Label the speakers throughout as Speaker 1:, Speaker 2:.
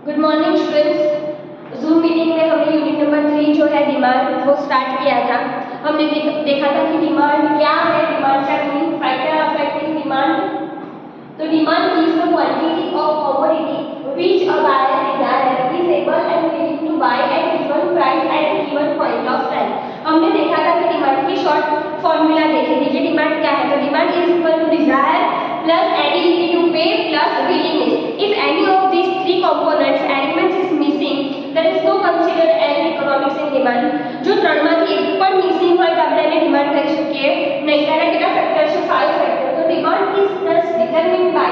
Speaker 1: Good morning students. Zoom meeting में हमने unit number 3 जो है डिमांड वो स्टार्ट किया था। हमने देखा था कि डिमांड क्या है, डिमांड का मीनिंग, फैक्टर अफेक्टिंग डिमांड। तो demand is the quantity of commodity which a buyer desire is able and willing to buy at given price at a given point of time. हमने देखा था कि demand की short formula देखी थी। ये demand क्या है? तो demand is equal to desire plus ability to pay plus willingness. If any of these three components elements is missing, there is no considered as economics in demand. जो ત્રણમાંથી એક પણ મિસિંગ હોય તો આપણે એને ડિમાન્ડ કહી શકીએ નહીં. ત્યારે કેટલા ફેક્ટર છે? 5 ફેક્ટર. તો demand is thus determined by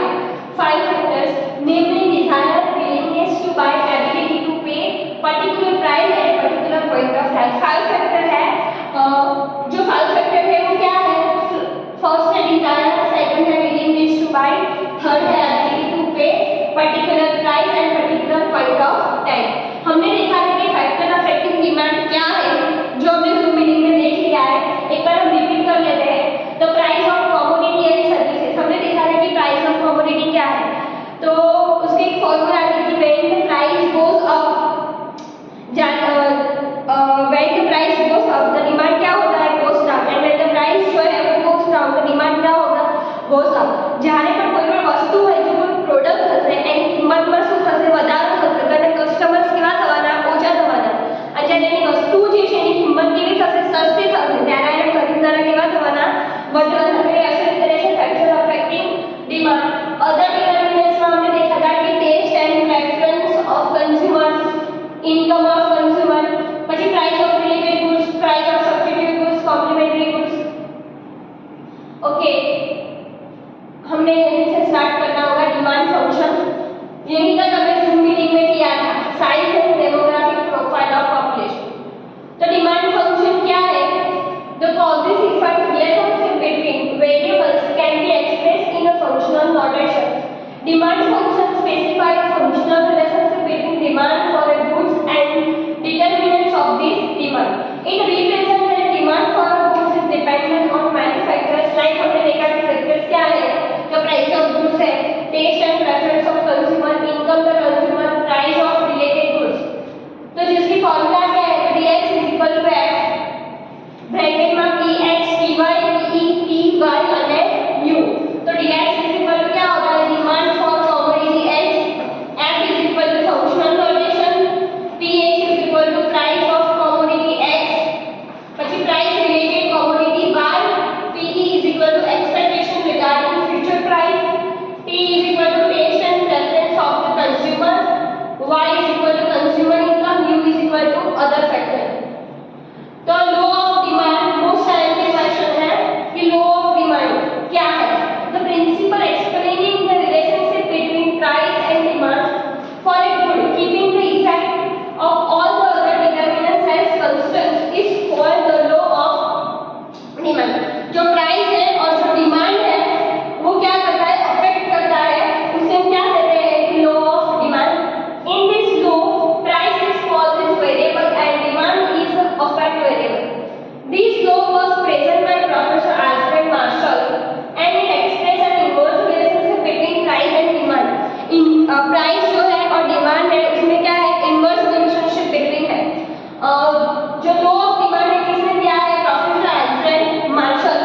Speaker 1: 5 factors, namely desire, willingness to buy, ability to pay, particular price at a particular point of time. 5 factor है। जो 5 फैक्टर है वो क्या है? फर्स्ट है desire, सेकंड है willingness to buy, थर्ड है ability to pay, particular price and particular point of time. हमने देखा है कि फैक्टर अफेक्टिंग डिमांड क्या है, जो हमने जूम मीटिंग में देख लिया है। एक बार हम रिपीट कर लेते हैं। तो price of commodity and services, हमने देखा है कि प्राइस ऑफ कमोडिटी क्या है। तो उसके एक फॉर्मूला है कि when the price goes up, when the price goes up the demand क्या होता है? Goes down. And when the price जो है वो गोस डाउन द डिमांड क्या होगा? Goes up. જ્યારે પણ કોઈ પણ વસ્તુ હોય, જો કોઈ પ્રોડક્ટ હશે એની કિંમતમાં શું થશે? વધારો થશે, અને કસ્ટમર્સ કેવા થવાના? ઓછા થવાના। અને જ્યારે એની વસ્તુ જે છે એની કિંમત કેવી થશે? સસ્તી થશે, ત્યારે એને ખરીદનારા કેવા થવાના? વધવાના। તો એ અસર કરે છે ફેક્ટર અફેક્ટિંગ ડિમાન્ડ। અધર ડિટર્મિનન્ટ્સમાં हमने देखा था कि taste and preference of consumers, income of consumer, પછી price of related goods, price of substitute goods, complementary goods. Okay, हमने यहीं से स्टार्ट करना होगा डिमांड फंक्शन। यही तक हमने जूम मीटिंग में किया था, size and demographic profile of population. तो डिमांड फंक्शन क्या है? The causes effect relationship between variables can be expressed in a functional notation. Demand function specifies functional relationship between demand for a goods and determinants of this demand. It represents that demand for a goods is dependent on many factors. Like हमने देखा कि factors क्या है? तो price of goods है, test and preference of consumer, income the consumer, price of related goods. तो जिसकी formula क्या है? dx = f ब्रैकेट में px py pe py અને u। तो dx = क्या होता है? Demand for commodity x, f = functional notation, px = price of commodity x, પછી price related commodity y, pe = expectation regarding future price, t = taste and preference of the consumer, y = consumer income, u = other factor। तो law of demand most timely question है कि law of demand क्या है? The principle explaining the relationship between price and demand for a good keeping the effect of all the other determinants as constants is called the law of demand. जो price है और जो demand है वो क्या करता है? अफेक्ट करता है, उसे हम क्या कहते हैं? कि law of demand. In this law price is called as variable and demand is affect variable. This law was present by professor Alfred Marshall and it express an inverse relationship between price and demand. इन price जो है और demand है उसमें क्या है? Inverse relationship between है। जो लॉ ऑफ डिमांड है किसने दिया है? Professor Alfred martial.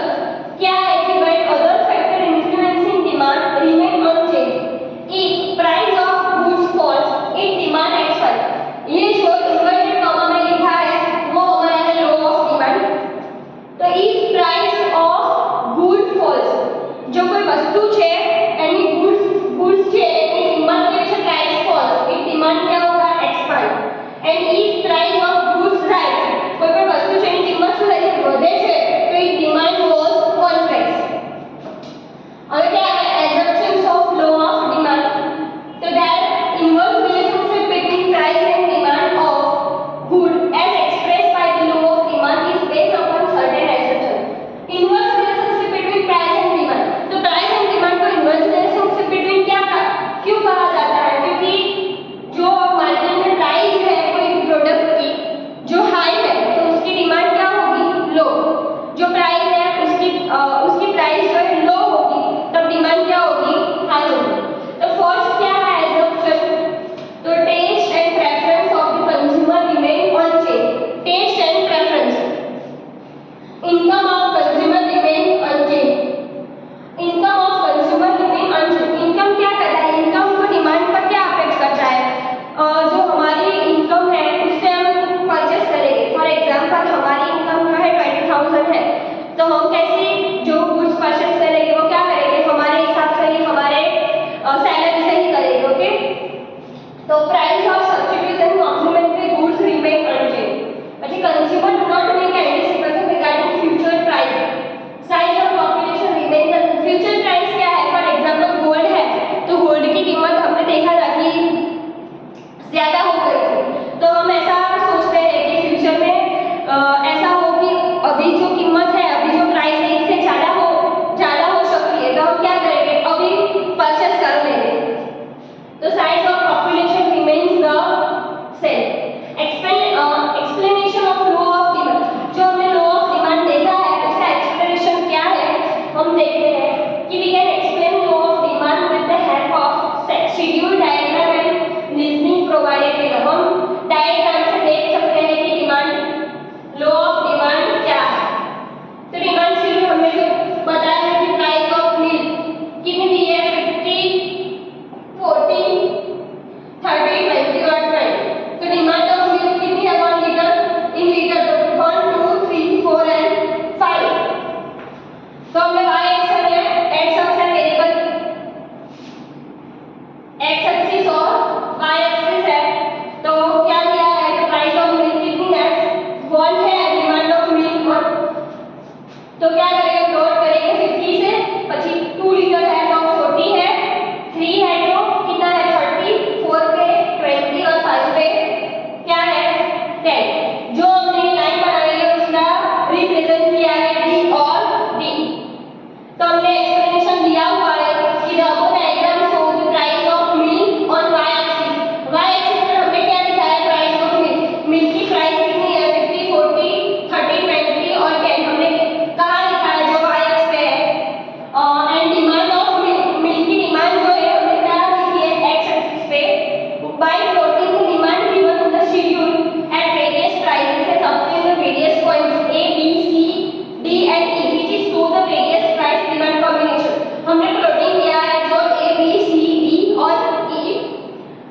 Speaker 1: क्या है कि when other factor influencing demand remain unchanged, if price of goods falls, it demand expand। ये जो इन्वर्टेड कॉमा में लिखा है वो हमारा है लॉ ऑफ डिमांड। तो if price of good falls, जो कोई वस्तु છે એની ગુડ્સ છે એની કિંમત કેવી છે?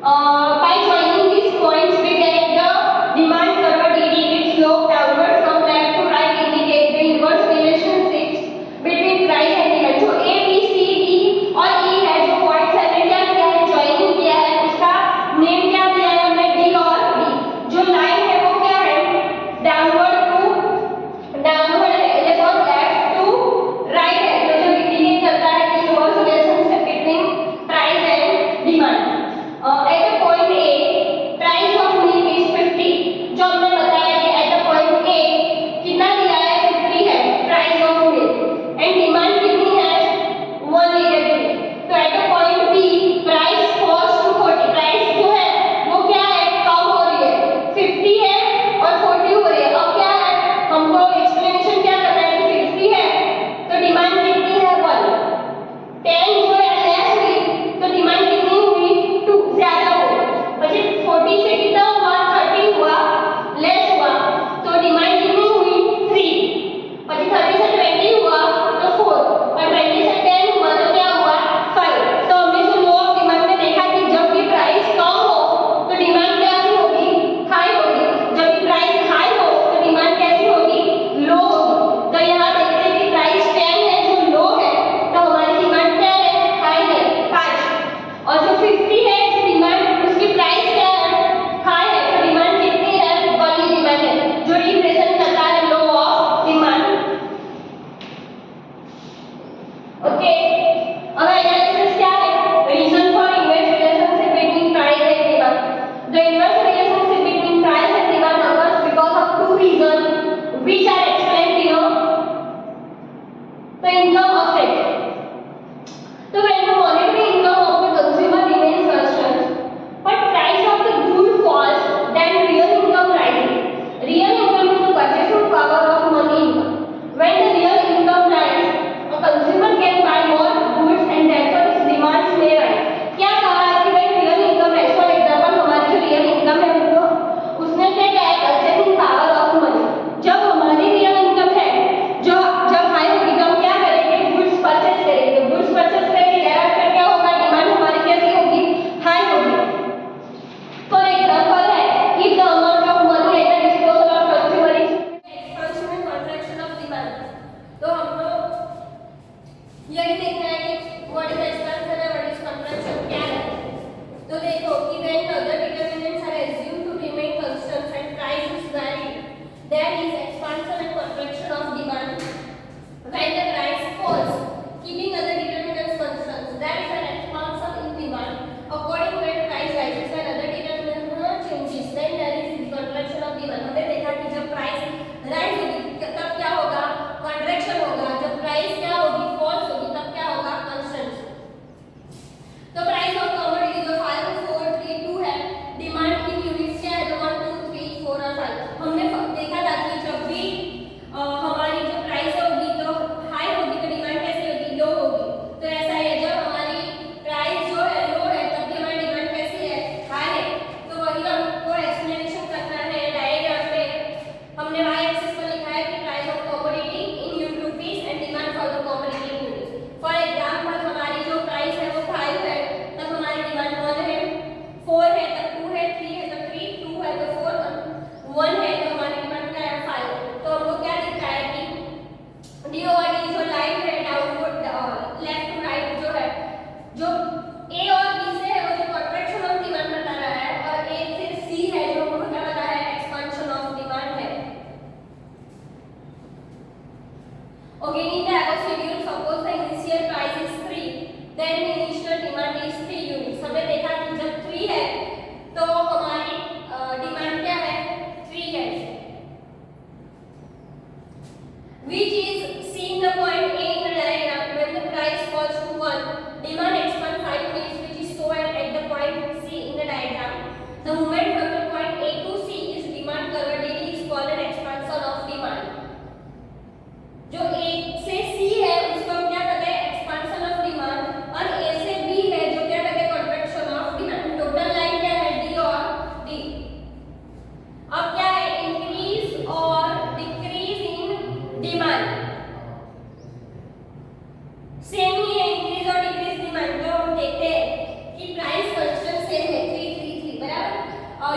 Speaker 1: By joining these points, we get the demand curve DD, its slope downward from left to right, indicate the inverse relationships between price and demand. जो A, B, C, D और E है, जो points है, क्या किया है, joining किया है, उसका नेम क्या दिया है हमने, D और B. जो लाइन है वो क्या है, डाउनवर्ड है, इट और लेफ्ट टू राइट है, तो जो इंडिकेट करता है कि inverse relationship between price and demand. At a point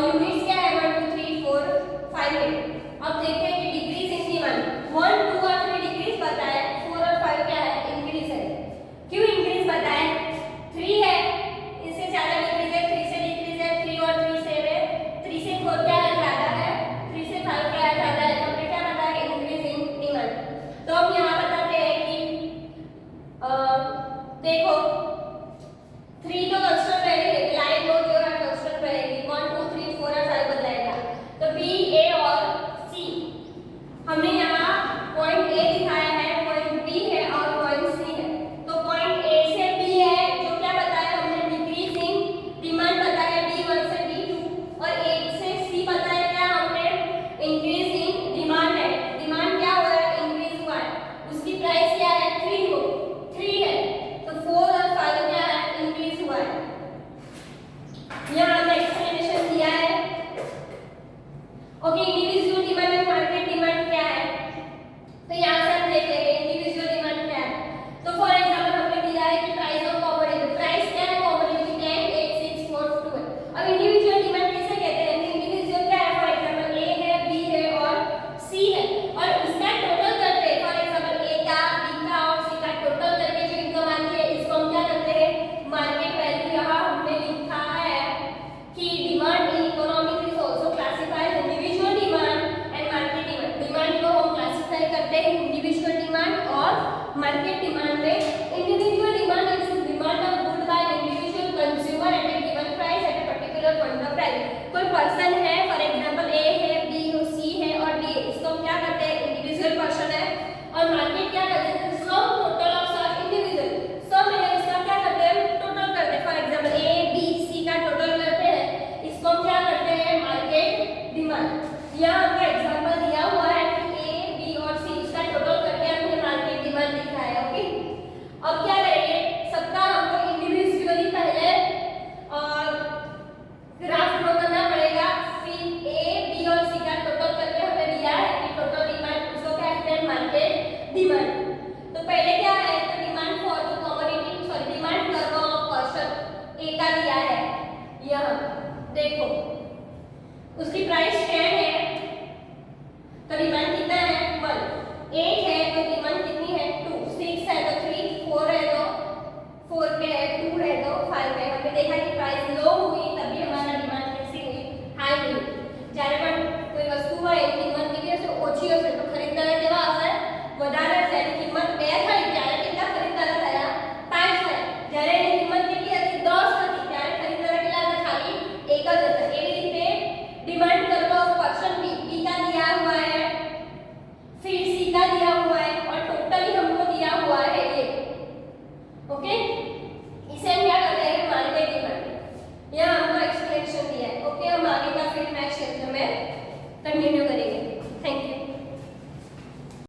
Speaker 1: और यूनिट्स क्या है 1 2 3 4 5 है। अब देखते हैं कि डिक्रीज इन डिमांड 1 2 और 3 डिक्रीज बताया, 4 और 5 क्या है इंक्रीज है। क्यों इंक्रीज बताया? 3 है, इससे ज्यादा डिक्रीज है, 3 से डिक्रीज है, 3 और 3 सेम है, 3 से 4 क्या है ज्यादा है, 3 से 5 क्या है ज्यादा है। तो हमने क्या बताया इंक्रीज इन डिमांड। तो हम यहाँ बताते हैं कि देखो 3 तो कांस्टेंट रहेगी, लाइन दो जो है कांस्टेंट रहेगी, 1 2 3 4 और 5 बदलाएगा। तो बी ए और सी हमने यहाँ पॉइंट ए दिखाया है, पॉइंट बी है और पॉइंट सी है। तो पॉइंट ए से बी है जो क्या बताया हमने डिक्रीज इन डिमांड बताया D1 से D2, और ए से सी बताया क्या हमने इंक्रीज इन डिमांड है। डिमांड क्या हुआ है इंक्रीज हुआ है, उसकी प्राइस क्या है 3 है, तो 4 और 5 क्या है इंक्रीज हुआ है। यहाँ हमने एक्सप्लेनेशन दिया है। ओके इंडिविजुअल डिमांड और मार्केट डिमांड क्या है, तो यहाँ से हम देख लेंगे इंडिविजुअल डिमांड क्या है। तो फॉर एग्जांपल हमने दिया है कि प्राइस ऑफ कमोडिटी, प्राइस क्या है कमोडिटी 10 8 6 4 2 है। अब इंडिविजुअल डिमांड किसे कहते हैं? इंडिविजुअल क्या है, फॉर एग्जांपल ए है, बी है और सी है, और उसका टोटल करते हैं। फॉर एग्जांपल ए का, बी का और सी का टोटल करके जो इनकम आती है इसको हम क्या करते हैं मार्केट वैल्यू। यहाँ हमने लिखा है कि demand in economic is also classified individual demand and market demand. Demand को हम क्लासिफाई करते हैं इंडिविजुअल डिमांड और मार्केट डिमांड में। Individual demand is demand of good by individual consumer at a given price at a particular point of time. कोई person है, for example A है, B है, सी है और डी है, इसको हम क्या करते हैं इंडिविजुअल पर्सन है। और मार्केट क्या करते हैं sum total of such individual, sum है इसका क्या करते हैं टोटल करते हैं। For example A B C का टोटल करते हैं, इसको हम क्या करते हैं मार्केट डिमांड। यहाँ हमका एग्जांपल दिया हुआ है कि ए बी और सी इसका टोटल करके हमने मार्केट डिमांड लिखा है। ओके अब क्या करेंगे सबका हमको इंडिविजुअली पहले ग्राफ ड्रॉ करना पड़ेगा, फिर ए बी और सी का टोटल करके हमें दिया है कि टोटल डिमांड, उसको क्या कहते हैं मार्केट डिमांड। तो पहले क्या है तो demand for the commodity, sorry demand curve of person A का दिया है। यह देखो उसकी प्राइस 10 है तो डिमांड कितना है 1, 8 है तो डिमांड कितनी है 2, 6 है तो 3, 4 है तो 4 पे है, 2 है तो 5 है। हमने देखा कि प्राइस लो हुई तभी हमारा डिमांड कैसी हुई हाई हुई। જ્યારે પણ કોઈ વસ્તુ હોય એની કિંમત કેટલી હશે ઓછી હશે તો ખરીદદાર કેવા હશે વધારે હશે। એની કિંમત 2 થઈ ત્યારે કેટલા ખરીદદાર થયા 5 થયા। જ્યારે એની કિંમત કેટલી હતી 10 હતી ત્યારે ખરીદદાર કેટલા હતા ખાલી 1 જ હતા।